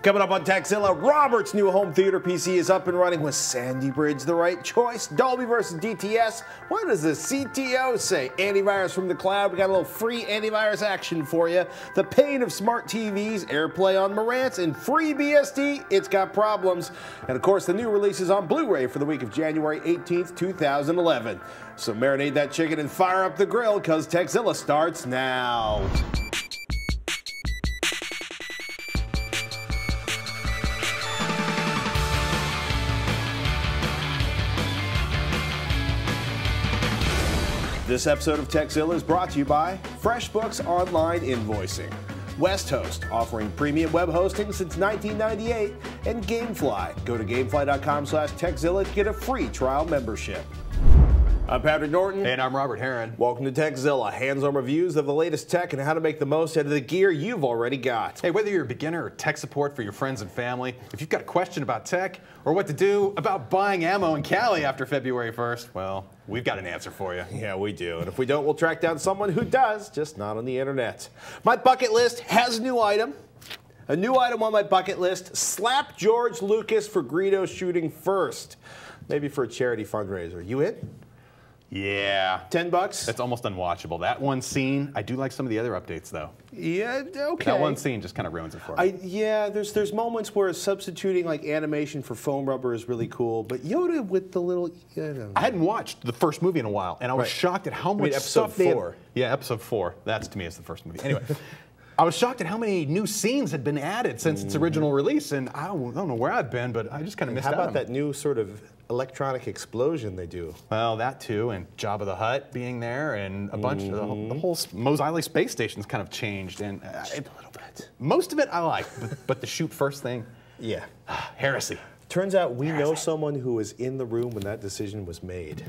Coming up on Techzilla, Robert's new home theater PC is up and running. Was Sandy Bridge the right choice? Dolby versus DTS. What does the CTO say? Antivirus from the cloud. We got a little free antivirus action for you. The pain of smart TVs, AirPlay on Marantz, and free BSD. It's got problems. And of course, the new releases on Blu-ray for the week of January 18th, 2011. So marinate that chicken and fire up the grill, because Techzilla starts now. This episode of Techzilla is brought to you by FreshBooks Online Invoicing, WestHost, offering premium web hosting since 1998, and Gamefly. Go to gamefly.com/Techzilla to get a free trial membership. I'm Patrick Norton. And I'm Robert Heron. Welcome to Techzilla, hands-on reviews of the latest tech and how to make the most out of the gear you've already got. Hey, whether you're a beginner or tech support for your friends and family, if you've got a question about tech or what to do about buying ammo in Cali after February 1st, well, we've got an answer for you. Yeah, we do. And if we don't, we'll track down someone who does, just not on the internet. My bucket list has a new item. A new item on my bucket list: slap George Lucas for Greedo shooting first. Maybe for a charity fundraiser. You in? Yeah. $10? That's almost unwatchable. That one scene, I do like some of the other updates, though. Yeah, okay. That one scene just kind of ruins it for me. Yeah, there's moments where substituting like animation for foam rubber is really cool, but Yoda with the little... I hadn't watched the first movie in a while, and I was shocked at how much episode stuff they had. 4. Yeah, episode 4. That's, to me, is the first movie. Anyway. I was shocked at how many new scenes had been added since its original release, and I don't know where I've been, but I just kind of missed out. How about that new sort of electronic explosion they do? Well, that too, and Jabba the Hutt being there, and a bunch of the whole Mos Eisley space station's kind of changed, and a little bit. Most of it I like, but the shoot first thing, yeah, heresy. Turns out we know someone who was in the room when that decision was made.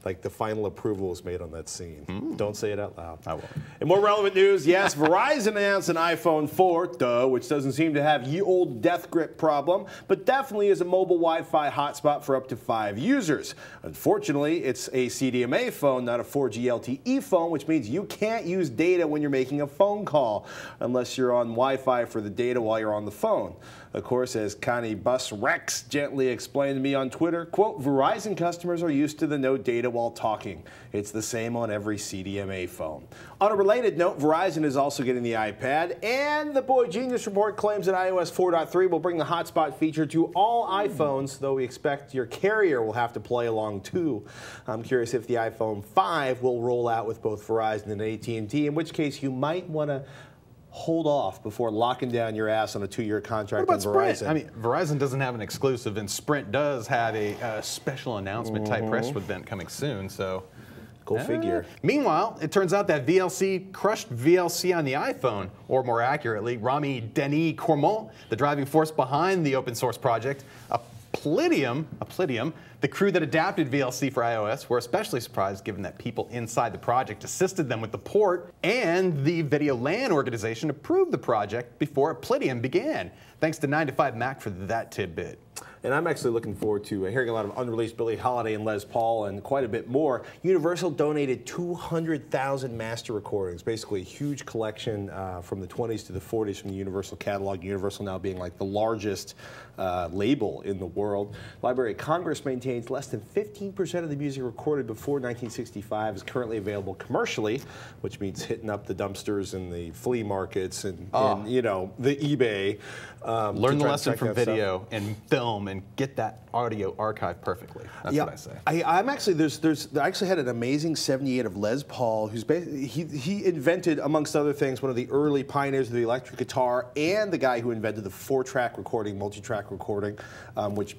Like the final approval was made on that scene. Don't say it out loud. I won't. In more relevant news, yes, Verizon announced an iPhone 4, which doesn't seem to have ye old death grip problem, but definitely is a mobile Wi-Fi hotspot for up to 5 users. Unfortunately, it's a CDMA phone, not a 4G LTE phone, which means you can't use data when you're making a phone call, unless you're on Wi-Fi for the data while you're on the phone. Of course, as Connie Bus Rex gently explained to me on Twitter, quote, Verizon customers are used to the no data while talking. It's the same on every CDMA phone. On a related note, Verizon is also getting the iPad, and the Boy Genius report claims that iOS 4.3 will bring the hotspot feature to all iPhones, though we expect your carrier will have to play along too. I'm curious if the iPhone 5 will roll out with both Verizon and AT&T, in which case you might want to hold off before locking down your ass on a 2-year contract with Verizon. Sprint? I mean, Verizon doesn't have an exclusive, and Sprint does have a special announcement type press event coming soon, so... Go figure. Meanwhile, it turns out that VLC crushed VLC on the iPhone, or more accurately, Rami Denis Cormont, the driving force behind the open source project, Applidium, the crew that adapted VLC for iOS, were especially surprised given that people inside the project assisted them with the port, and the Video LAN organization approved the project before Applidium began. Thanks to 9to5Mac for that tidbit. And I'm actually looking forward to hearing a lot of unreleased Billie Holiday and Les Paul and quite a bit more. Universal donated 200,000 master recordings, basically a huge collection from the 20s to the 40s from the Universal catalog. Universal now being like the largest label in the world. Library of Congress maintains less than 15% of the music recorded before 1965 is currently available commercially, which means hitting up the dumpsters and the flea markets and you know, the eBay. Learn the lesson from video and film and get that audio archived perfectly. That's what I say. I'm actually I actually had an amazing 78 of Les Paul, who's he invented, amongst other things, one of the early pioneers of the electric guitar, and the guy who invented the 4-track recording, multi-track recording, which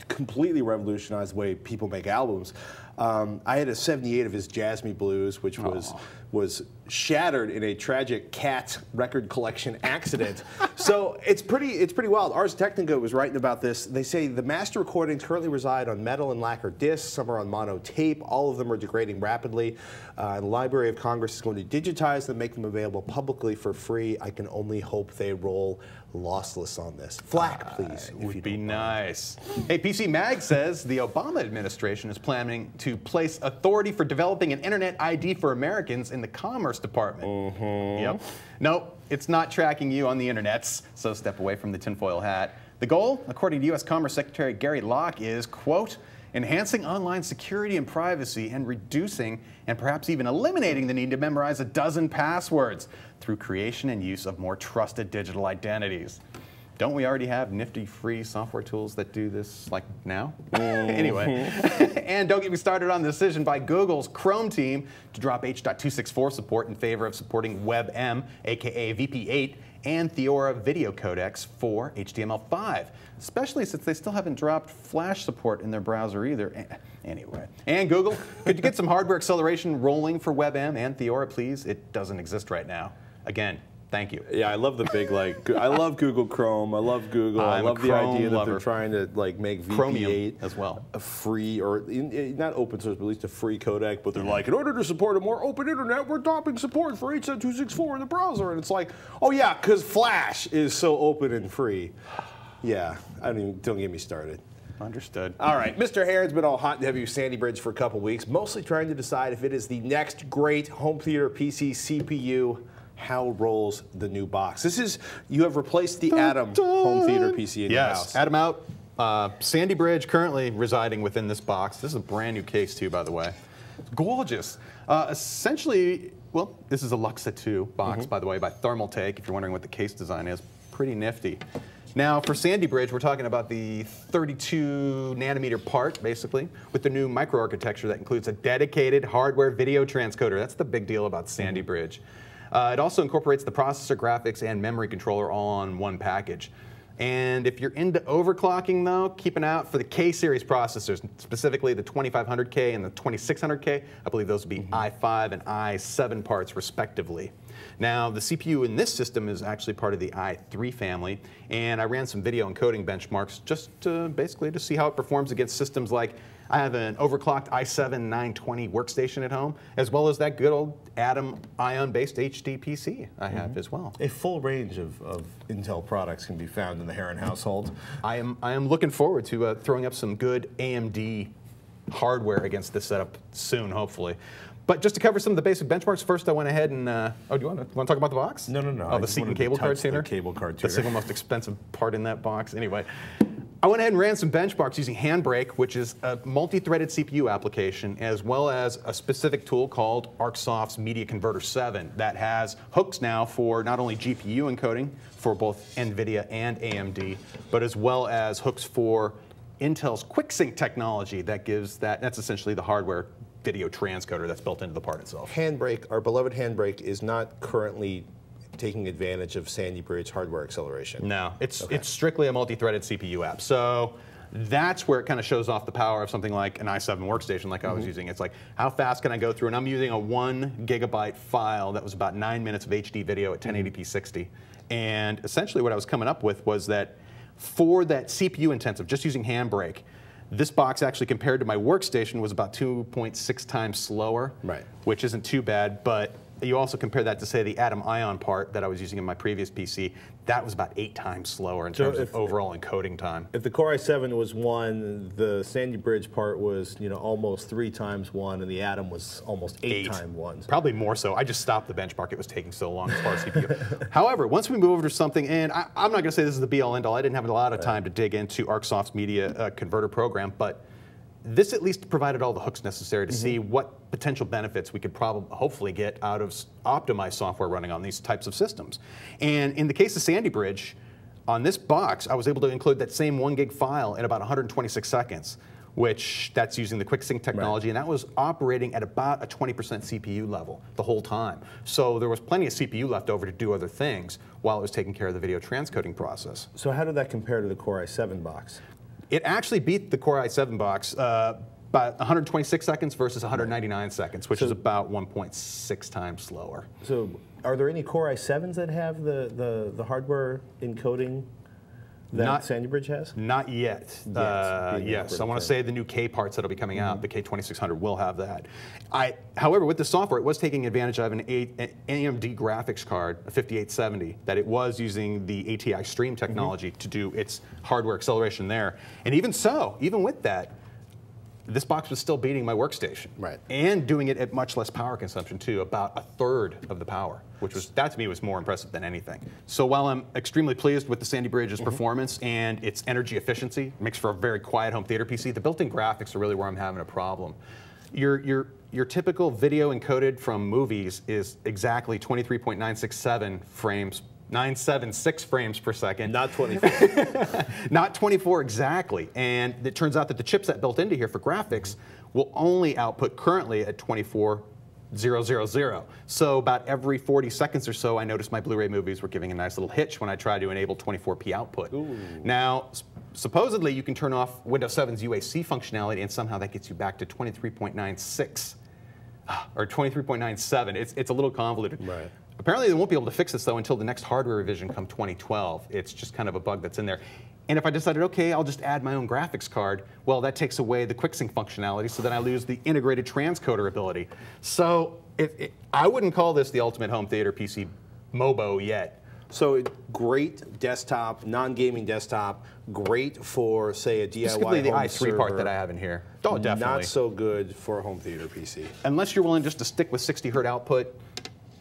completely revolutionized the way people make albums. I had a 78 of his Jazz Me Blues, which was shattered in a tragic Cat record collection accident. So it's pretty wild. Ars Technica was writing about this. They say the master recordings currently reside on metal and lacquer discs. Some are on mono tape. All of them are degrading rapidly. The Library of Congress is going to digitize them, make them available publicly for free. I can only hope they roll lossless on this. FLAC, please. Would be nice. Hey, PC Mag says the Obama administration is planning to place authority for developing an internet ID for Americans in the Commerce Department. Yep. Nope, it's not tracking you on the internets, so step away from the tinfoil hat. The goal, according to U.S. Commerce Secretary Gary Locke, is, quote, enhancing online security and privacy and reducing and perhaps even eliminating the need to memorize a dozen passwords through creation and use of more trusted digital identities. Don't we already have nifty free software tools that do this, like, now? Anyway, and don't get me started on the decision by Google's Chrome team to drop H.264 support in favor of supporting WebM, aka VP8, and Theora video codecs for HTML5, especially since they still haven't dropped Flash support in their browser either. Anyway, and Google, could you get some hardware acceleration rolling for WebM and Theora, please? It doesn't exist right now. Again, thank you. Yeah, I love the big, like, I love Google Chrome. I love Google. I love the idea that they're trying to, like, make VP8 as well a free, or not open source, but at least a free codec. But they're like, in order to support a more open internet, we're dropping support for H.264 in the browser. And it's like, oh yeah, because Flash is so open and free. Yeah, don't get me started. Understood. All right, Mr. Heron's been all hot and heavy with Sandy Bridge for a couple weeks, mostly trying to decide if it is the next great home theater PC CPU. How rolls the new box? This is, you have replaced the Atom home theater PC in your house. Atom out. Sandy Bridge currently residing within this box. This is a brand new case too, by the way. It's gorgeous. Essentially, well, this is a Luxa 2 box, by the way, by Thermaltake. If you're wondering what the case design is, pretty nifty. Now, for Sandy Bridge, we're talking about the 32 nanometer part, basically, with the new microarchitecture that includes a dedicated hardware video transcoder. That's the big deal about Sandy Bridge. It also incorporates the processor, graphics, and memory controller all on one package. And if you're into overclocking, though, keep an eye out for the K-series processors, specifically the 2500K and the 2600K. I believe those would be i5 and i7 parts, respectively. Now, the CPU in this system is actually part of the i3 family, and I ran some video encoding benchmarks just basically to see how it performs against systems like, I have an overclocked i7 920 workstation at home, as well as that good old Atom Ion-based HD PC I have as well. A full range of Intel products can be found in the Heron household. I am looking forward to throwing up some good AMD hardware against this setup soon, hopefully. But just to cover some of the basic benchmarks, first I went ahead and, oh, do you want to talk about the box? No. Oh, the seat and cable card tuner? The cable card tuner. The single most expensive part in that box. Anyway, I went ahead and ran some benchmarks using Handbrake, which is a multi-threaded CPU application, as well as a specific tool called ArcSoft's Media Converter 7 that has hooks now for not only GPU encoding for both NVIDIA and AMD, but as well as hooks for Intel's QuickSync technology that gives that's essentially the hardware video transcoder that's built into the part itself. Handbrake, our beloved Handbrake, is not currently taking advantage of Sandy Bridge hardware acceleration. No, it's strictly a multi-threaded CPU app. So that's where it kind of shows off the power of something like an i7 workstation like I was using. It's like, how fast can I go through? And I'm using a 1 gigabyte file that was about 9 minutes of HD video at 1080p 60. And essentially what I was coming up with was that for that CPU intensive, just using Handbrake, this box actually compared to my workstation was about 2.6 times slower, which isn't too bad, but you also compare that to, say, the Atom Ion part that I was using in my previous PC. That was about 8 times slower in terms of overall encoding time. If the Core i7 was 1, the Sandy Bridge part was, almost 3 times 1, and the Atom was almost 8 times 1. Probably more so. I just stopped the benchmark. It was taking so long as far as CPU. However, once we move over to something, and I'm not going to say this is the be-all, end-all. I didn't have a lot of time to dig into ArcSoft's Media Converter program, but this at least provided all the hooks necessary to see what potential benefits we could hopefully get out of optimized software running on these types of systems. And in the case of Sandy Bridge, on this box, I was able to include that same 1 gig file in about 126 seconds, which that's using the QuickSync technology, and that was operating at about a 20% CPU level the whole time. So there was plenty of CPU left over to do other things while it was taking care of the video transcoding process. So how did that compare to the Core i7 box? It actually beat the Core i7 box by 126 seconds versus 199 seconds, which is about 1.6 times slower. So are there any Core i7s that have the hardware encoding that Sandy Bridge has? Not yet. Yes, I want to say the new K parts that will be coming out, the K2600 will have that. However, with the software, it was taking advantage of an AMD graphics card, a 5870, that it was using the ATI Stream technology to do its hardware acceleration there. And even so, even with that, this box was still beating my workstation. Right. And doing it at much less power consumption too, about 1/3 of the power, which was, that to me was more impressive than anything. So while I'm extremely pleased with the Sandy Bridge's performance and its energy efficiency, makes for a very quiet home theater PC, the built-in graphics are really where I'm having a problem. Your typical video encoded from movies is exactly 976 frames per second. Not 24. Not 24 exactly. And it turns out that the chipset built into here for graphics will only output currently at 24,000. So about every 40 seconds or so, I noticed my Blu-ray movies were giving a nice little hitch when I tried to enable 24p output. Ooh. Now, supposedly you can turn off Windows 7's UAC functionality, and somehow that gets you back to 23.96 or 23.97. It's a little convoluted. Right. Apparently they won't be able to fix this though until the next hardware revision come 2012. It's just kind of a bug that's in there. And if I decided, okay, I'll just add my own graphics card, well, that takes away the QuickSync functionality, so then I lose the integrated transcoder ability. So I wouldn't call this the ultimate home theater PC MOBO yet. So great desktop, non-gaming desktop, great for, say, a DIY Specifically the home i3 server. part that I have in here. Oh, definitely. Not so good for a home theater PC. Unless you're willing just to stick with 60 hertz output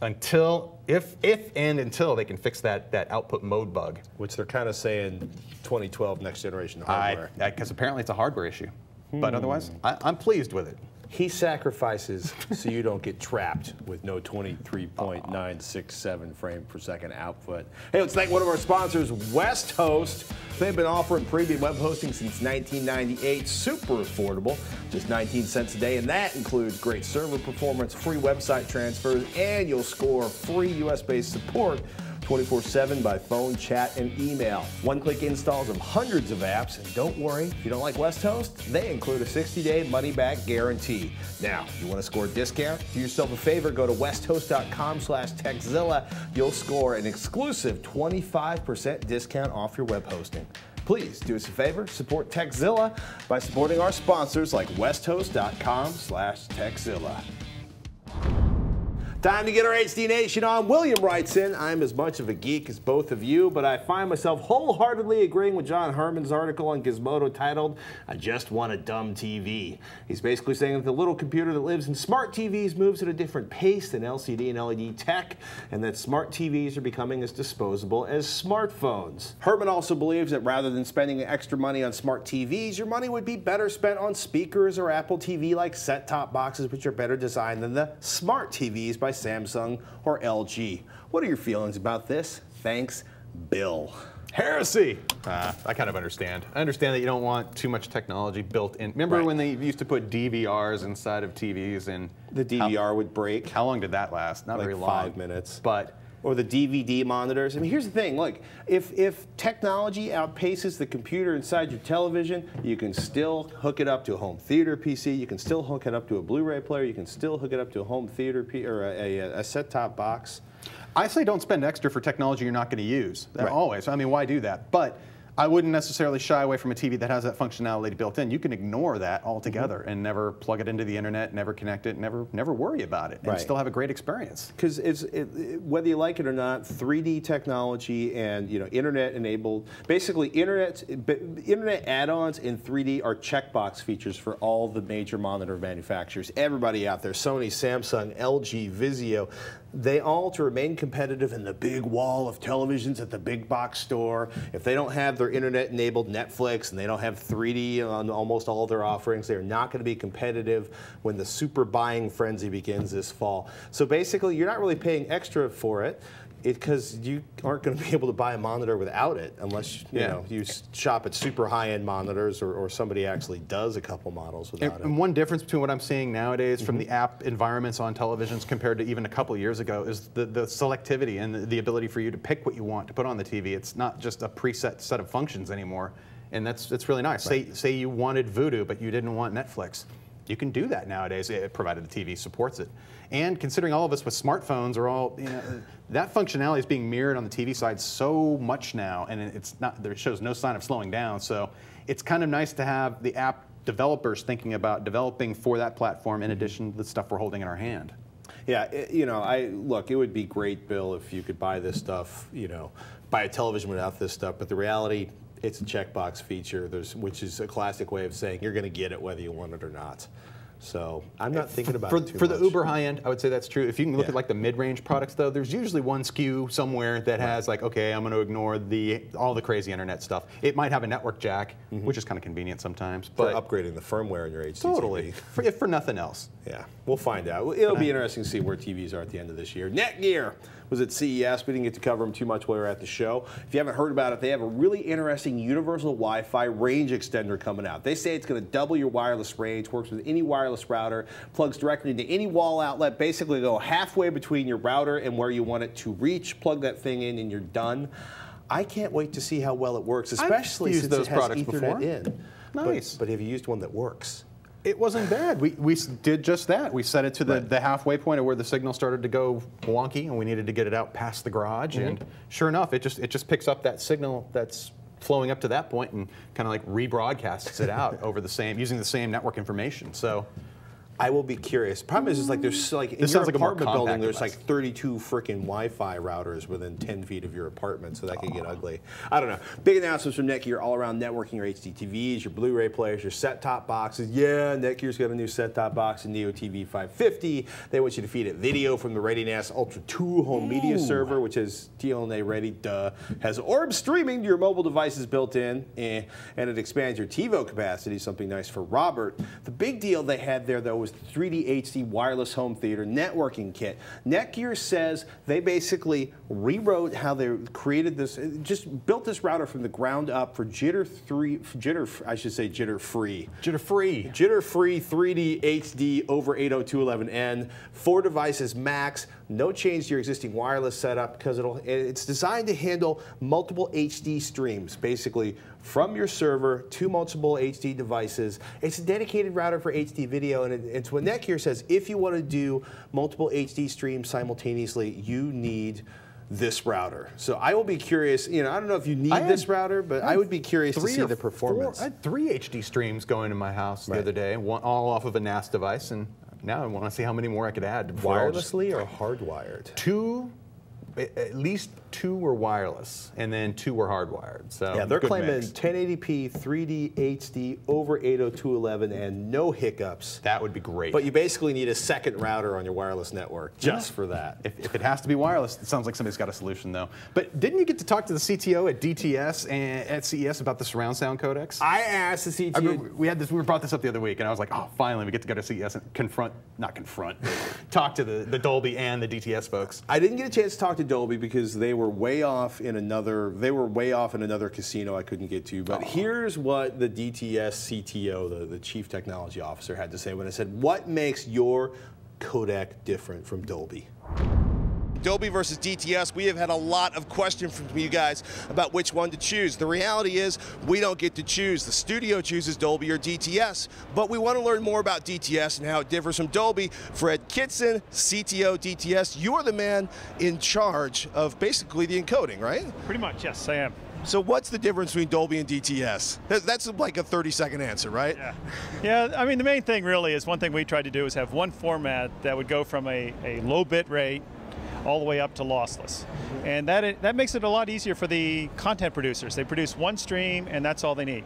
until, if and until they can fix that output mode bug. Which they're kind of saying 2012 next generation hardware. Because apparently it's a hardware issue. But otherwise, I'm pleased with it. He sacrifices so you don't get trapped with no 23.967 frame per second output. Hey, let's thank one of our sponsors, West Host. They've been offering premium web hosting since 1998, super affordable, just 19 cents a day, and that includes great server performance, free website transfers, and you'll score free US-based support 24/7 by phone, chat, and email. One-click installs of hundreds of apps, and don't worry, if you don't like West Host, they include a 60-day money-back guarantee. Now, you want to score a discount? Do yourself a favor, go to westhost.com/techzilla. You'll score an exclusive 25% discount off your web hosting. Please do us a favor, support TechZilla by supporting our sponsors like westhost.com/techzilla. Time to get our HD Nation on. William writes in, I'm as much of a geek as both of you, but I find myself wholeheartedly agreeing with John Herman's article on Gizmodo titled, I Just Want a Dumb TV. He's basically saying that the little computer that lives in smart TVs moves at a different pace than LCD and LED tech, and that smart TVs are becoming as disposable as smartphones. Herman also believes that rather than spending extra money on smart TVs, your money would be better spent on speakers or Apple TV-like set-top boxes, which are better designed than the smart TVs by Samsung or LG. What are your feelings about this? Thanks, Bill. Heresy! I kind of understand. I understand that you don't want too much technology built in. Remember when they used to put DVRs inside of TVs and the DVR would break? How long did that last? Not like very long. 5 minutes. But or the DVD monitors. I mean, here's the thing. Like, if technology outpaces the computer inside your television, you can still hook it up to a home theater PC. You can still hook it up to a Blu-ray player. You can still hook it up to a home theater or a set-top box. I say don't spend extra for technology you're not going to use. Always. I mean, why do that? But I wouldn't necessarily shy away from a TV that has that functionality built in. You can ignore that altogether and never plug it into the internet, never connect it, never worry about it, and still have a great experience. Because whether you like it or not, 3D technology and internet-enabled, basically internet add-ons in 3D are checkbox features for all the major monitor manufacturers. Everybody out there, Sony, Samsung, LG, Vizio, they all, to remain competitive in the big wall of televisions at the big box store, if they don't have their internet-enabled Netflix and they don't have 3D on almost all of their offerings, they're not going to be competitive when the super buying frenzy begins this fall. So basically, you're not really paying extra for it because you aren't going to be able to buy a monitor without it unless you shop at super high-end monitors or somebody actually does a couple models without it. And one difference between what I'm seeing nowadays from the app environments on televisions compared to even a couple years ago is the selectivity and the ability for you to pick what you want to put on the TV. It's not just a preset set of functions anymore, and that's really nice. Say you wanted Vudu, but you didn't want Netflix. You can do that nowadays, provided the TV supports it. And considering all of us with smartphones are all, that functionality is being mirrored on the TV side so much now, and it shows no sign of slowing down. So it's kind of nice to have the app developers thinking about developing for that platform in addition to the stuff we're holding in our hand. Yeah, look, it would be great, Bill, if you could buy this stuff, buy a television without this stuff, but the reality, It's a checkbox feature, which is a classic way of saying you're going to get it whether you want it or not. So I'm not thinking about it too For much. the uber high end, I would say that's true. If you can look at like the mid-range products, though, there's usually one SKU somewhere that has like, okay, I'm going to ignore all the crazy internet stuff. It might have a network jack, which is kind of convenient sommes. But for upgrading the firmware in your HDTV. Totally, if for nothing else. Yeah, we'll find out. It'll be interesting to see where TVs are at the end of this year. Netgear was at CES. We didn't get to cover them too much while we were at the show. If you haven't heard about it, they have a really interesting universal Wi-Fi range extender coming out. They say it's going to double your wireless range, works with any wireless router, plugs directly into any wall outlet, basically go halfway between your router and where you want it to reach. Plug that thing in and you're done. I can't wait to see how well it works, especially since it has Ethernet in. Nice. But have you used one that works? It wasn't bad. We did just that. We set it to the halfway point of where the signal started to go wonky, and we needed to get it out past the garage. And sure enough, it just picks up that signal that's flowing up to that point and kind of like rebroadcasts it out over using the same network information. So I will be curious. Problem is like there's like in your apartment building, there's like 32 freaking Wi-Fi routers within 10 feet of your apartment, so that could get ugly. I don't know. Big announcements from Netgear all around networking your HD TVs, your Blu-ray players, your set-top boxes. Yeah, Netgear's got a new set-top box, a Neo TV 550. They want you to feed it video from the ReadyNAS Ultra 2 home media server, which is TLNA ready. Has Orb streaming to your mobile devices built in, and it expands your TiVo capacity. Something nice for Robert. The big deal they had there though was 3D HD wireless home theater networking kit. Netgear says they basically rewrote how they created this, just built this router from the ground up for jitter-free 3D HD over 802.11n, 4 devices max. No change to your existing wireless setup because it's designed to handle multiple HD streams, basically from your server to multiple HD devices. It's a dedicated router for HD video, and it's what Netgear says. If you want to do multiple HD streams simultaneously, you need this router. So I will be curious. I don't know if you need this router, but I would be curious to see the performance. I had 3 HD streams going in my house the other day, all off of a NAS device, and now I want to see how many more I could add. Wirelessly or hardwired? At least 2 were wireless, and then 2 were hardwired. So yeah, they're claiming 1080p 3D HD over 802.11 and no hiccups. That would be great. But you basically need a second router on your wireless network just for that. If it has to be wireless, it sounds like somebody's got a solution though. But didn't you get to talk to the CTO at DTS and at CES about the surround sound codecs? I asked the CTO. We brought this up the other week, and I was like, oh, finally we get to go to CES and talk to the Dolby and the DTS folks. I didn't get a chance to talk to Dolby because they were way off in another casino I couldn't get to. But here's what the DTS CTO, the Chief Technology Officer, had to say when I said, what makes your codec different from Dolby? Dolby versus DTS, we have had a lot of questions from you guys about which one to choose. The reality is we don't get to choose. The studio chooses Dolby or DTS, but we want to learn more about DTS and how it differs from Dolby. Fred Kitson, CTO DTS, you are the man in charge of basically the encoding, right? Pretty much, yes, I am. So what's the difference between Dolby and DTS? That's like a 30-second answer, right? Yeah, I mean, the main thing really is one thing we tried to do is have one format that would go from a low bit rate all the way up to lossless. And that makes it a lot easier for the content producers. They produce one stream and that's all they need.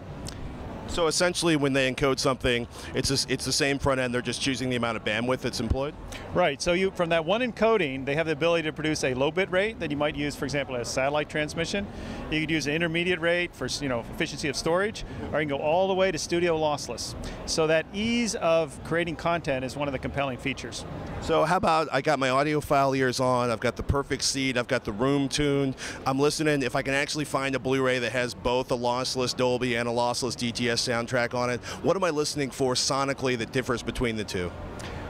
So essentially when they encode something, it's the same front end, they're just choosing the amount of bandwidth that's employed? Right, so from that one encoding, they have the ability to produce a low bit rate that you might use, for example, as satellite transmission. You could use an intermediate rate for efficiency of storage, or you can go all the way to studio lossless. So that ease of creating content is one of the compelling features. So how about I got my audiophile ears on, I've got the perfect seat, I've got the room tuned, I'm listening. If I can actually find a Blu-ray that has both a lossless Dolby and a lossless DTS soundtrack on it, what am I listening for sonically that differs between the two?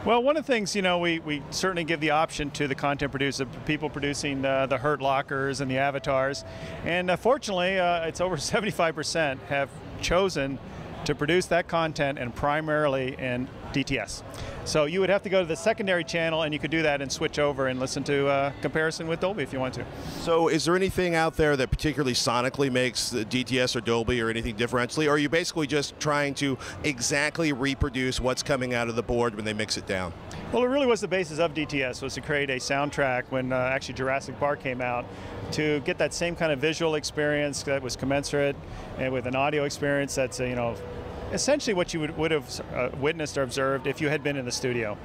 Well, one of the things, we certainly give the option to the content producer, people producing the Hurt Lockers and the avatars. And fortunately, it's over 75% have chosen to produce that content and primarily in DTS. So you would have to go to the secondary channel and you could do that and switch over and listen to comparison with Dolby if you want to. So is there anything out there that particularly sonically makes the DTS or Dolby or anything differentially, or are you basically just trying to exactly reproduce what's coming out of the board when they mix it down? Well, it really was the basis of DTS, was to create a soundtrack when actually Jurassic Park came out, to get that same kind of visual experience that was commensurate and with an audio experience that's, essentially what you would have witnessed or observed if you had been in the studio.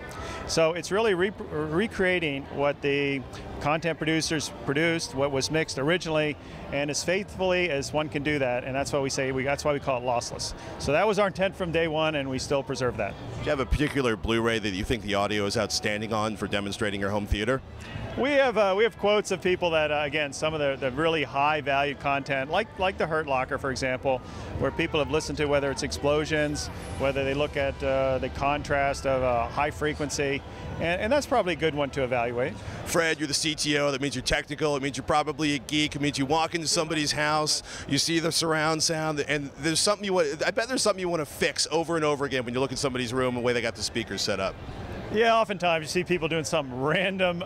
So it's really recreating what the content producers produced, what was mixed originally, and as faithfully as one can do that, and that's why that's why we call it lossless. So that was our intent from day one, and we still preserve that. Do you have a particular Blu-ray that you think the audio is outstanding on for demonstrating your home theater? We have quotes of people that, again, some of the really high-valued content, like the Hurt Locker, for example, where people have listened to whether it's explosions, whether they look at the contrast of high frequency, and that's probably a good one to evaluate. Fred, you're the CTO. That means you're technical. It means you're probably a geek. It means you walk into somebody's house, you see the surround sound, and there's something I bet there's something you want to fix over and over again when you look at somebody's room and the way they got the speakers set up. Yeah, oftentimes you see people doing some random,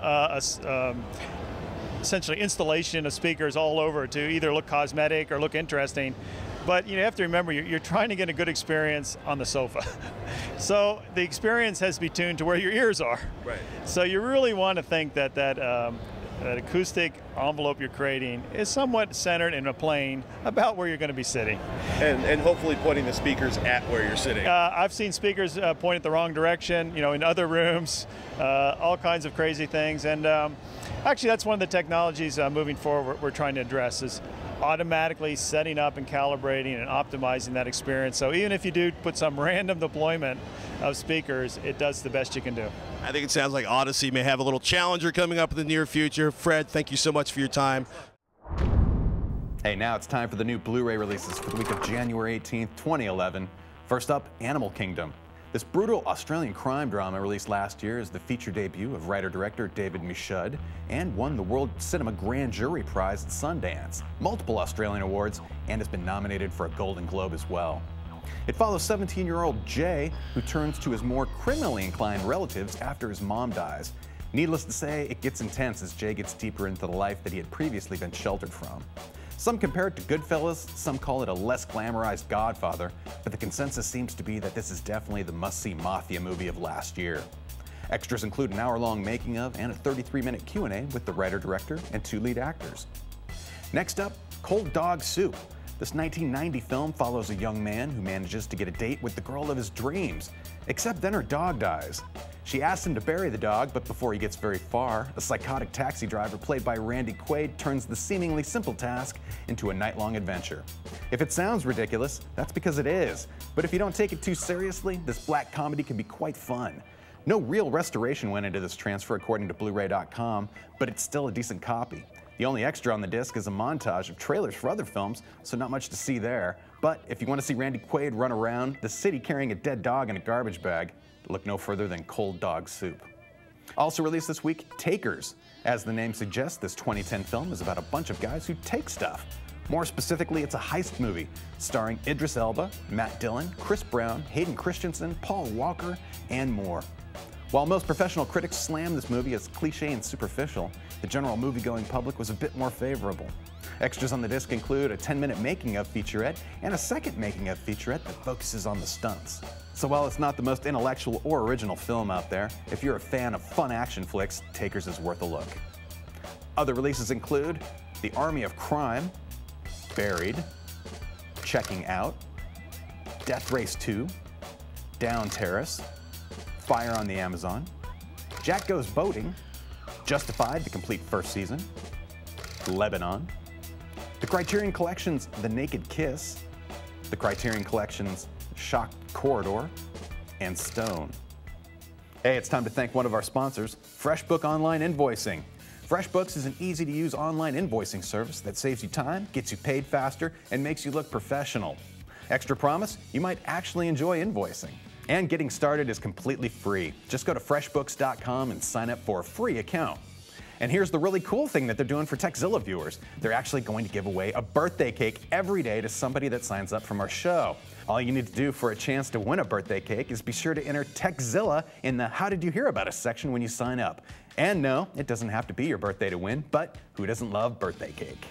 essentially installation of speakers all over to either look cosmetic or look interesting. But you have to remember, you're trying to get a good experience on the sofa. So the experience has to be tuned to where your ears are. Right. So you really want to think that that acoustic envelope you're creating is somewhat centered in a plane about where you're going to be sitting. And hopefully pointing the speakers at where you're sitting. I've seen speakers point at the wrong direction, in other rooms, all kinds of crazy things. And actually, that's one of the technologies moving forward we're trying to address, is automatically setting up and calibrating and optimizing that experience. So even if you do put some random deployment of speakers, it does the best you can do. I think it sounds like Odyssey may have a little challenger coming up in the near future. Fred, thank you so much for your time. Hey, now it's time for the new Blu-ray releases for the week of January 18th, 2011. First up, Animal Kingdom. This brutal Australian crime drama released last year is the feature debut of writer-director David Michaud and won the World Cinema Grand Jury Prize at Sundance, multiple Australian awards, and has been nominated for a Golden Globe as well. It follows 17-year-old Jay, who turns to his more criminally inclined relatives after his mom dies. Needless to say, it gets intense as Jay gets deeper into the life that he had previously been sheltered from. Some compare it to Goodfellas, some call it a less glamorized Godfather, but the consensus seems to be that this is definitely the must-see mafia movie of last year. Extras include an hour-long making of and a 33-minute Q&A with the writer-director and 2 lead actors. Next up, Cold Dog Soup. This 1990 film follows a young man who manages to get a date with the girl of his dreams, except then her dog dies. She asks him to bury the dog, but before he gets very far, a psychotic taxi driver played by Randy Quaid turns the seemingly simple task into a night-long adventure. If it sounds ridiculous, that's because it is. But if you don't take it too seriously, this black comedy can be quite fun. No real restoration went into this transfer according to Blu-ray.com, but it's still a decent copy. The only extra on the disc is a montage of trailers for other films, so not much to see there. But if you want to see Randy Quaid run around the city carrying a dead dog in a garbage bag, look no further than Cold Dog Soup. Also released this week, Takers. As the name suggests, this 2010 film is about a bunch of guys who take stuff. More specifically, it's a heist movie starring Idris Elba, Matt Dillon, Chris Brown, Hayden Christensen, Paul Walker, and more. While most professional critics slam this movie as cliche and superficial, the general movie-going public was a bit more favorable. Extras on the disc include a 10-minute making-of featurette and a second making-of featurette that focuses on the stunts. So while it's not the most intellectual or original film out there, if you're a fan of fun action flicks, Takers is worth a look. Other releases include The Army of Crime, Buried, Checking Out, Death Race 2, Down Terrace, Fire on the Amazon, Jack Goes Boating, Justified, the complete first season, Lebanon, the Criterion Collection's The Naked Kiss, the Criterion Collection's Shock Corridor, and Stone. Hey, it's time to thank one of our sponsors, FreshBook Online Invoicing. FreshBooks is an easy-to-use online invoicing service that saves you time, gets you paid faster, and makes you look professional. Extra promise, you might actually enjoy invoicing. And getting started is completely free. Just go to freshbooks.com and sign up for a free account. And here's the really cool thing that they're doing for Techzilla viewers. They're actually going to give away a birthday cake every day to somebody that signs up from our show. All you need to do for a chance to win a birthday cake is be sure to enter Techzilla in the How Did You Hear About Us section when you sign up. And no, it doesn't have to be your birthday to win, but who doesn't love birthday cake?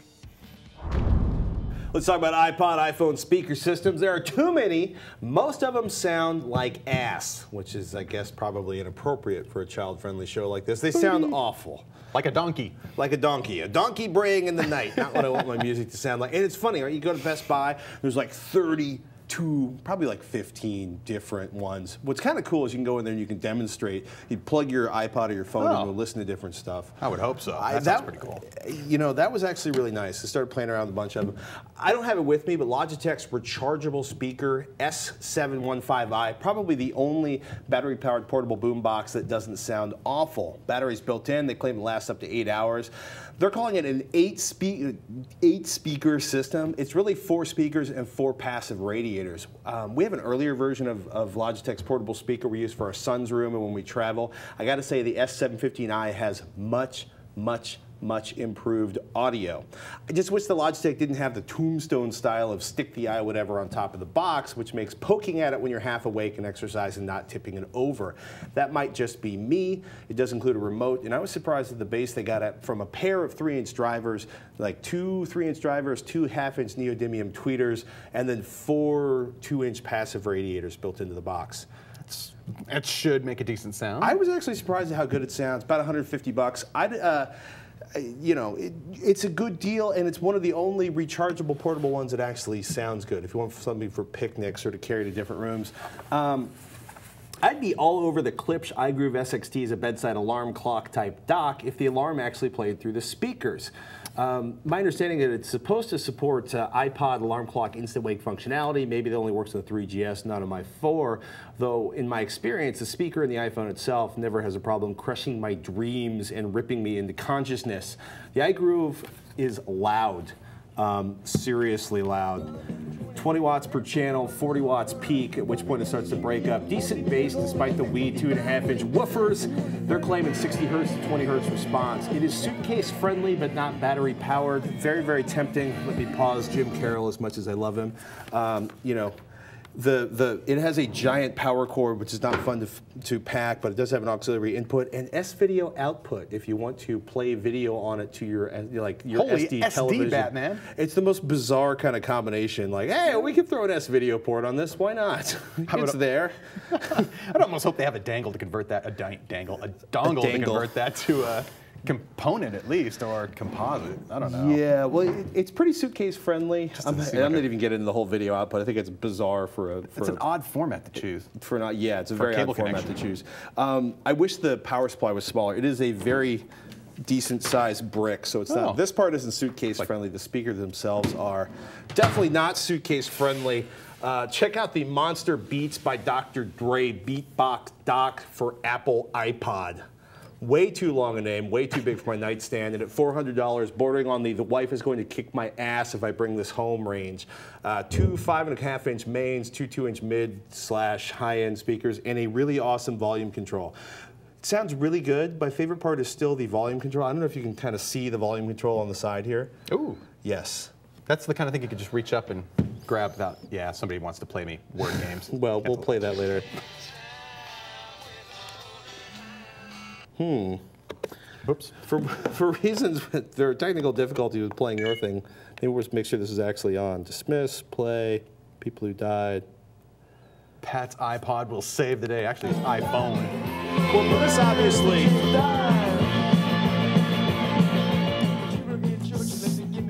Let's talk about iPod, iPhone speaker systems. There are too many. Most of them sound like ass, which is, I guess, probably inappropriate for a child-friendly show like this. They sound awful. Like a donkey. Like a donkey. A donkey braying in the night. Not what I want my music to sound like. And it's funny, right? You go to Best Buy, there's like 32, probably like 15 different ones. What's kind of cool is you can go in there and you can demonstrate. You plug your iPod or your phone and you'll listen to different stuff. I would hope so. That sounds pretty cool. You know, that was actually really nice. I started playing around with a bunch of them. I don't have it with me, but Logitech's rechargeable speaker, S715i, probably the only battery-powered portable boombox that doesn't sound awful. Battery's built in. They claim it lasts up to 8 hours. They're calling it an 8-speaker system. It's really 4 speakers and 4 passive radiators. We have an earlier version of Logitech's portable speaker we use for our son's room and when we travel. I got to say the S715i has much improved audio. I just wish the Logitech didn't have the tombstone style of stick the eye whatever on top of the box, which makes poking at it when you're half awake and exercising not tipping it over. That might just be me. It does include a remote, and I was surprised at the bass they got at from a pair of 3-inch drivers, like 2 3-inch drivers, 2 half-inch neodymium tweeters, and then 4 2-inch passive radiators built into the box. It should make a decent sound. I was actually surprised at how good it sounds. About 150 bucks. You know, it's a good deal, and it's one of the only rechargeable portable ones that actually sounds good. If you want something for picnics or to carry to different rooms. I'd be all over the Klipsch iGroove SXT as a bedside alarm clock type dock if the alarm actually played through the speakers. My understanding is that it's supposed to support iPod alarm clock instant wake functionality. Maybe it only works on the 3GS, not on my 4. Though in my experience, the speaker in the iPhone itself never has a problem crushing my dreams and ripping me into consciousness. The iGroove is loud, seriously loud. 20 watts per channel, 40 watts peak, at which point it starts to break up. Decent bass despite the wee 2.5-inch woofers. They're claiming 60 hertz to 20 hertz response. It is suitcase friendly, but not battery powered. Very tempting. Let me pause Jim Carroll as much as I love him. You know, it has a giant power cord, which is not fun to pack, but it does have an auxiliary input and S-video output if you want to play video on it to your Holy SD television. Batman. It's the most bizarre kind of combination. Like, hey, we could throw an S-video port on this. Why not? It's there. I'd almost hope they have a dangle to convert that, a dongle to convert that to a component at least, or composite. I don't know. Yeah, well, it's pretty suitcase friendly. I'm not even getting into the whole video output. I think it's bizarre it's an odd format to choose. Yeah, it's a very odd format to choose. I wish the power supply was smaller. It is a very decent sized brick, so it's not. This part isn't suitcase friendly. The speakers themselves are definitely not suitcase friendly. Check out the Monster Beats by Dr. Dre Beatbox dock for Apple iPod. Way too long a name, way too big for my nightstand, and at $400, bordering on the wife is going to kick my ass if I bring this home range. 2 5.5-inch mains, 2 2-inch mid/high-end speakers, and a really awesome volume control. It sounds really good. My favorite part is still the volume control. I don't know if you can kind of see the volume control on the side here. Ooh. Yes. That's the kind of thing you could just reach up and grab without, yeah, somebody wants to play me word games. Well, we'll play that later. Oops. For reasons, there are technical difficulties with playing your thing. Maybe we'll just make sure this is actually on. Dismiss, play, people who died. Pat's iPod will save the day. Actually, it's iPhone. Well, this obviously...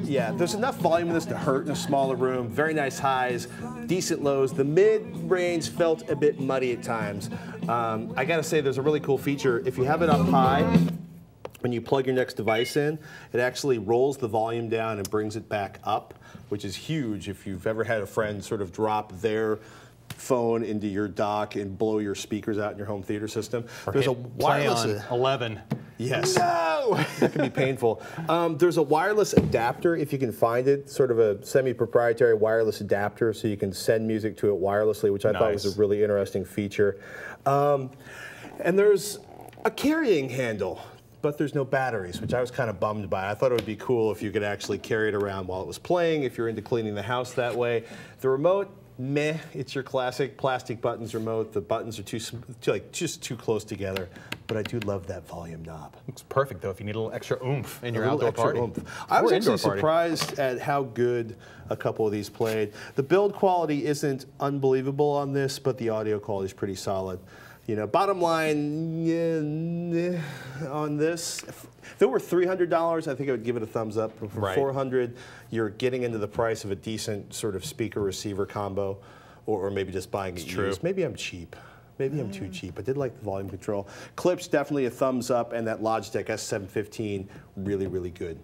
Yeah, there's enough volume in this to hurt in a smaller room. Very nice highs, decent lows. The mid-range felt a bit muddy at times. I gotta say, there's a really cool feature. If you have it up high, when you plug your next device in, it actually rolls the volume down and brings it back up, which is huge if you've ever had a friend sort of drop their phone into your dock and blow your speakers out in your home theater system. There's a wireless 11. Yes. No! That can be painful. There's a wireless adapter, if you can find it, sort of a semi-proprietary wireless adapter, so you can send music to it wirelessly, which I thought was a really interesting feature. And there's a carrying handle, but there's no batteries, which I was kind of bummed by. I thought it would be cool if you could actually carry it around while it was playing, if you're into cleaning the house that way. The remote, meh. It's your classic plastic buttons remote. The buttons are just too close together. But I do love that volume knob. Looks perfect though if you need a little extra oomph in your outdoor party. I was actually surprised at how good a couple of these played. The build quality isn't unbelievable on this, but the audio quality is pretty solid. You know, bottom line on this, if it were $300, I think I would give it a thumbs up. But for $400, you're getting into the price of a decent sort of speaker-receiver combo, or maybe just buying it used. Maybe I'm cheap. Maybe I'm too cheap. I did like the volume control. Klipsch, definitely a thumbs up, and that Logitech S715, really, really good.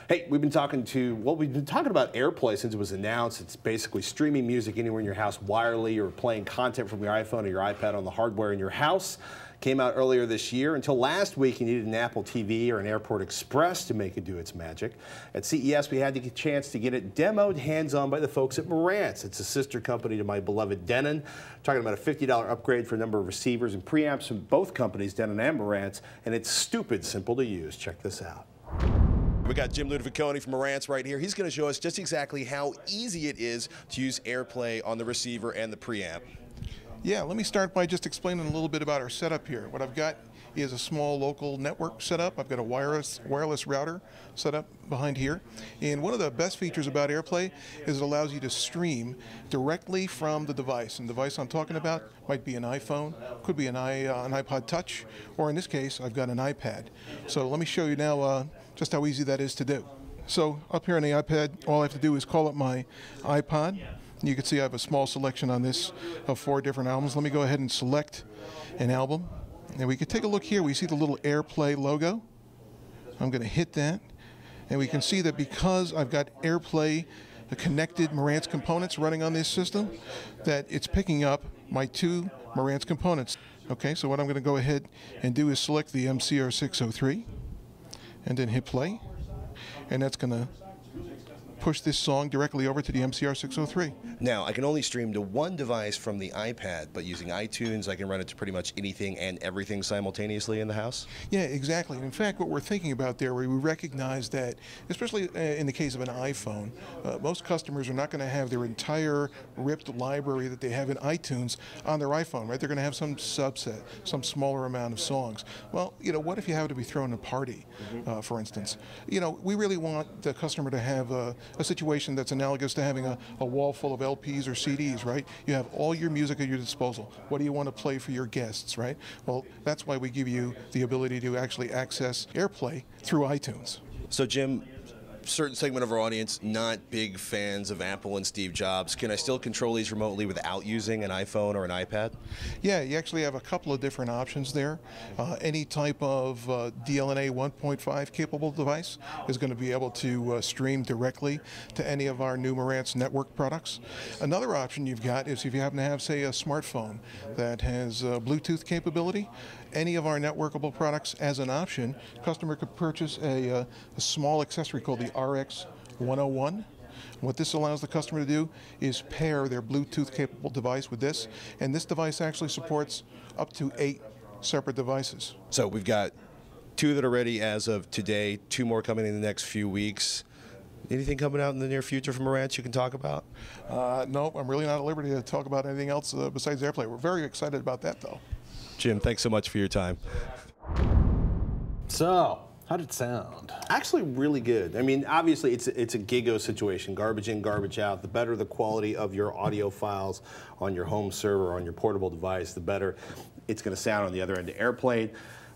Hey, we've been talking about AirPlay since it was announced. It's basically streaming music anywhere in your house wirelessly or playing content from your iPhone or your iPad on the hardware in your house. Came out earlier this year. Until last week, you needed an Apple TV or an Airport Express to make it do its magic. At CES, we had the chance to get it demoed hands-on by the folks at Marantz. It's a sister company to my beloved Denon. Talking about a $50 upgrade for a number of receivers and preamps from both companies, Denon and Marantz, and it's stupid simple to use. Check this out. We got Jim Ludoviconi from Marantz right here. He's going to show us just exactly how easy it is to use AirPlay on the receiver and the preamp. Yeah, let me start by just explaining a little bit about our setup here. What I've got is a small local network setup. I've got a wireless router set up behind here. And one of the best features about AirPlay is it allows you to stream directly from the device. And the device I'm talking about might be an iPhone, could be an iPod Touch, or in this case, I've got an iPad. So let me show you now just how easy that is to do. So up here on the iPad, all I have to do is call up my iPod. You can see I have a small selection on this of 4 different albums. Let me go ahead and select an album. And we can take a look here. We see the little AirPlay logo. I'm going to hit that. And we can see that because I've got AirPlay, the connected Marantz components running on this system, that it's picking up my 2 Marantz components. Okay, so what I'm going to go ahead and do is select the MCR603 and then hit play. And that's going to push this song directly over to the MCR603. Now, I can only stream to one device from the iPad, but using iTunes, I can run it to pretty much anything and everything simultaneously in the house? Yeah, exactly. In fact, what we're thinking about there, we recognize that, especially in the case of an iPhone, most customers are not going to have their entire ripped library that they have in iTunes on their iPhone, right? They're going to have some subset, some smaller amount of songs. Well, you know, what if you have to be throwing a party, for instance? You know, we really want the customer to have a situation that's analogous to having a wall full of LPs or CDs, right? You have all your music at your disposal. What do you want to play for your guests, right? Well, that's why we give you the ability to actually access AirPlay through iTunes. So, Jim, certain segment of our audience not big fans of Apple and Steve Jobs. Can I still control these remotely without using an iPhone or an iPad? Yeah, you actually have a couple of different options there. Any type of DLNA 1.5 capable device is going to be able to stream directly to any of our new Marantz network products. Another option you've got is if you happen to have, say, a smartphone that has Bluetooth capability, any of our networkable products as an option, customer could purchase a small accessory called the RX101. What this allows the customer to do is pair their Bluetooth capable device with this, and this device actually supports up to 8 separate devices. So we've got 2 that are ready as of today, 2 more coming in the next few weeks. Anything coming out in the near future from Marantz you can talk about? No, I'm really not at liberty to talk about anything else besides AirPlay. We're very excited about that, though. Jim, thanks so much for your time. So, how did it sound? Actually, really good. I mean, obviously, it's a gigo situation. Garbage in, garbage out. The better the quality of your audio files on your home server, on your portable device, the better it's going to sound on the other end of AirPlay.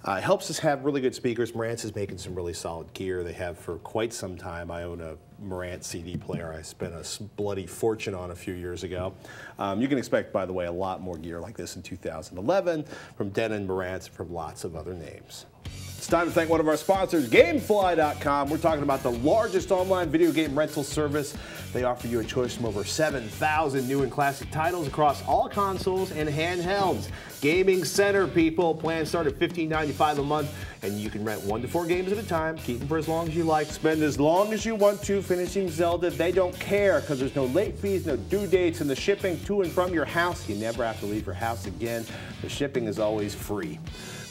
It helps us have really good speakers. Marantz is making some really solid gear. They have for quite some time. I own a Marantz CD player I spent a bloody fortune on a few years ago. You can expect, by the way, a lot more gear like this in 2011 from Denon, Marantz, and from lots of other names. It's time to thank one of our sponsors, Gamefly.com. We're talking about the largest online video game rental service. They offer you a choice from over 7,000 new and classic titles across all consoles and handhelds. Gaming Center, people. Plans start at $15.95 a month, and you can rent 1 to 4 games at a time. Keep them for as long as you like. Spend as long as you want to finishing Zelda. They don't care because there's no late fees, no due dates, and the shipping to and from your house. You never have to leave your house again. The shipping is always free.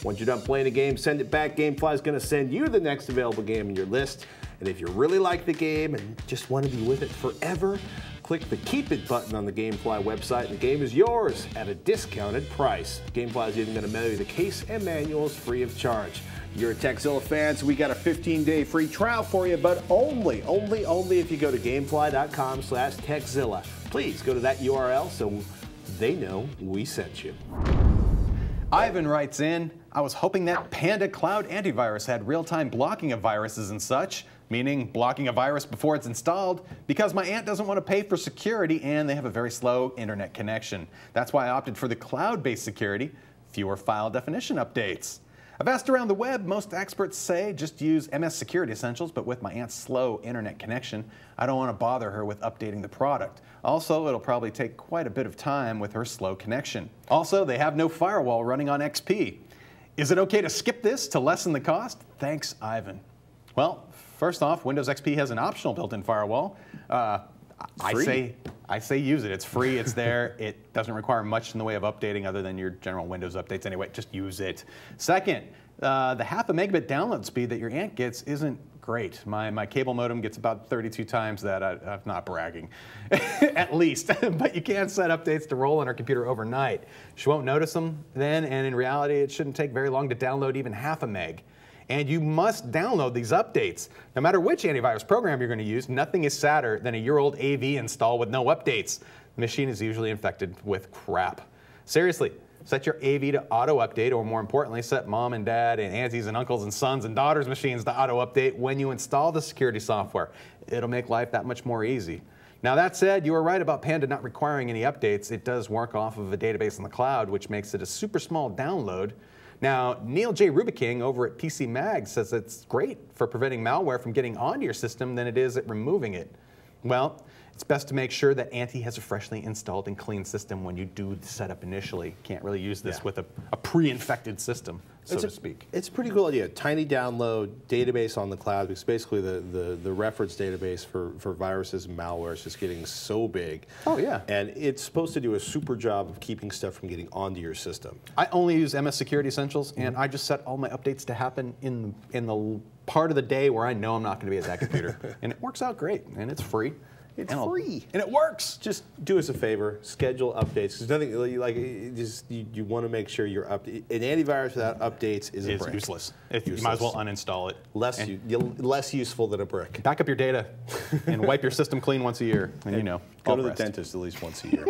Once you're done playing a game, send it back. Gamefly is going to send you the next available game in your list. And if you really like the game and just want to be with it forever, Click the Keep It button on the Gamefly website, and the game is yours at a discounted price. Gamefly is even going to mail you the case and manuals free of charge. You're a Tekzilla fan, so we got a 15-day free trial for you, but only if you go to gamefly.com/Tekzilla. Please go to that URL so they know we sent you. Ivan writes in, I was hoping that Panda Cloud Antivirus had real-time blocking of viruses and such, meaning blocking a virus before it's installed, because my aunt doesn't want to pay for security and they have a very slow internet connection. That's why I opted for the cloud-based security, fewer file definition updates. I've asked around the web, most experts say just use MS Security Essentials, but with my aunt's slow internet connection, I don't want to bother her with updating the product. Also, it'll probably take quite a bit of time with her slow connection. Also, they have no firewall running on XP. Is it okay to skip this to lessen the cost? Thanks, Ivan. Well, first off, Windows XP has an optional built-in firewall. I say use it. It's free, it's there. It doesn't require much in the way of updating other than your general Windows updates anyway. Just use it. Second, the 0.5 megabit download speed that your aunt gets isn't great. My cable modem gets about 32 times that. I'm not bragging, at least. But you can set updates to roll on her computer overnight. She won't notice them then, and in reality, it shouldn't take very long to download even 0.5 meg. And you must download these updates. No matter which antivirus program you're going to use, nothing is sadder than a year-old AV install with no updates. The machine is usually infected with crap. Seriously, set your AV to auto-update, or more importantly, set mom and dad and aunties and uncles and sons and daughters' machines to auto-update when you install the security software. It'll make life that much more easy. Now that said, you were right about Panda not requiring any updates. It does work off of a database in the cloud, which makes it a super small download. Now, Neil J. Rubiking over at PC Mag says it's great for preventing malware from getting onto your system than it is at removing it. Well, it's best to make sure that Auntie has a freshly installed and clean system when you do the setup initially. Can't really use this with a pre-infected system, so to speak. It's a pretty cool idea. Tiny download, database on the cloud, because basically the reference database for viruses and malware is just getting so big. Oh, yeah. And it's supposed to do a super job of keeping stuff from getting onto your system. I only use MS Security Essentials, and I just set all my updates to happen in the part of the day where I know I'm not going to be at that computer. And it works out great, and it's free. It's free. And it works. Just do us a favor, schedule updates. There's nothing like you want to make sure you're up. An antivirus without updates is a brick. Useless. You might as well uninstall it. Less useful than a brick. Back up your data and wipe your system clean once a year, and you know. Go to the dentist at least once a year.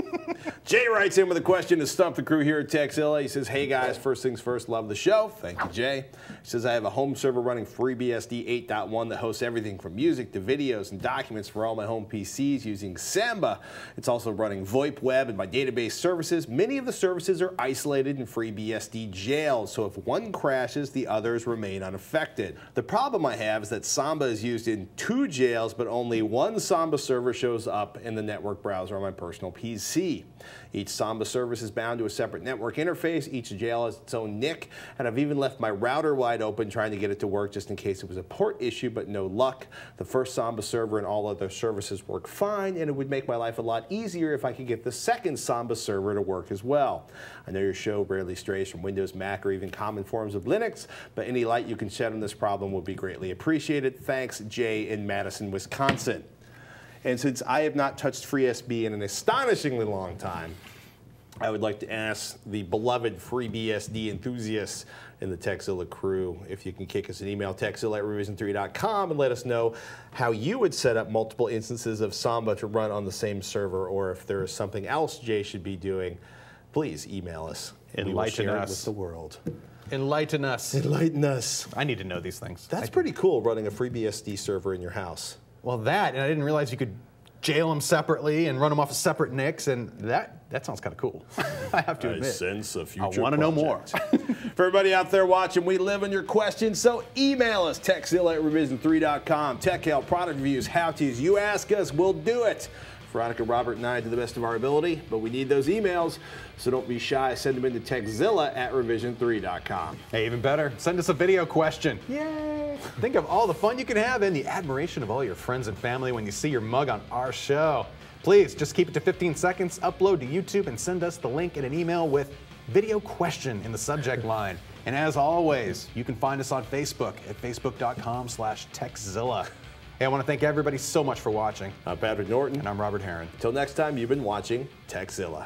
Jay writes in with a question to stump the crew here at Tekzilla. He says, hey guys, first things first, love the show. Thank you, Jay. He says, I have a home server running FreeBSD 8.1 that hosts everything from music to videos and documents for all my home PCs using Samba. It's also running VoIP web and my database services. Many of the services are isolated in FreeBSD jails, so if one crashes, the others remain unaffected. The problem I have is that Samba is used in 2 jails, but only one Samba server shows up in the network browser on my personal PC. Each Samba service is bound to a separate network interface. Each jail has its own NIC, and I've even left my router wide open trying to get it to work just in case it was a port issue, but no luck. The first Samba server and all other services work fine, and it would make my life a lot easier if I could get the second Samba server to work as well. I know your show rarely strays from Windows, Mac, or even common forms of Linux, but any light you can shed on this problem would be greatly appreciated. Thanks, Jay in Madison, Wisconsin. And since I have not touched FreeSB in an astonishingly long time, I would like to ask the beloved FreeBSD enthusiasts in the Tekzilla crew if you can kick us an email, tekzilla@revision3.com, and let us know how you would set up multiple instances of Samba to run on the same server, or if there is something else Jay should be doing. Please email us. And we will share it with the world. Enlighten us. Enlighten us. I need to know these things. That's pretty cool, running a FreeBSD server in your house. Well, and I didn't realize you could jail them separately and run them off of separate NICs, and that sounds kind of cool. I have to admit. I sense a future I want to know more. For everybody out there watching, we live on your questions, so email us, tekzilla@revision3.com. Tech help, product reviews, how-tos. You ask us, we'll do it. Veronica, Robert, and I do the best of our ability, but we need those emails, so don't be shy. Send them into tekzilla@revision3.com. Hey, even better, send us a video question. Yay! Think of all the fun you can have and the admiration of all your friends and family when you see your mug on our show. Please, just keep it to 15 seconds, upload to YouTube, and send us the link in an email with video question in the subject line. And as always, you can find us on Facebook at facebook.com/Tekzilla. Hey, I want to thank everybody so much for watching. I'm Patrick Norton. And I'm Robert Heron. Until next time, you've been watching Techzilla.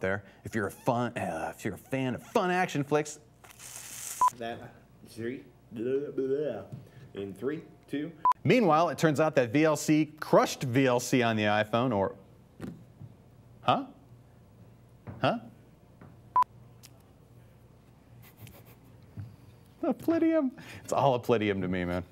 There. If you're a fan of fun action flicks, That 3, in 3, 2. Meanwhile, it turns out that VLC crushed VLC on the iPhone, or huh? A Palladium. It's all a Palladium to me, man.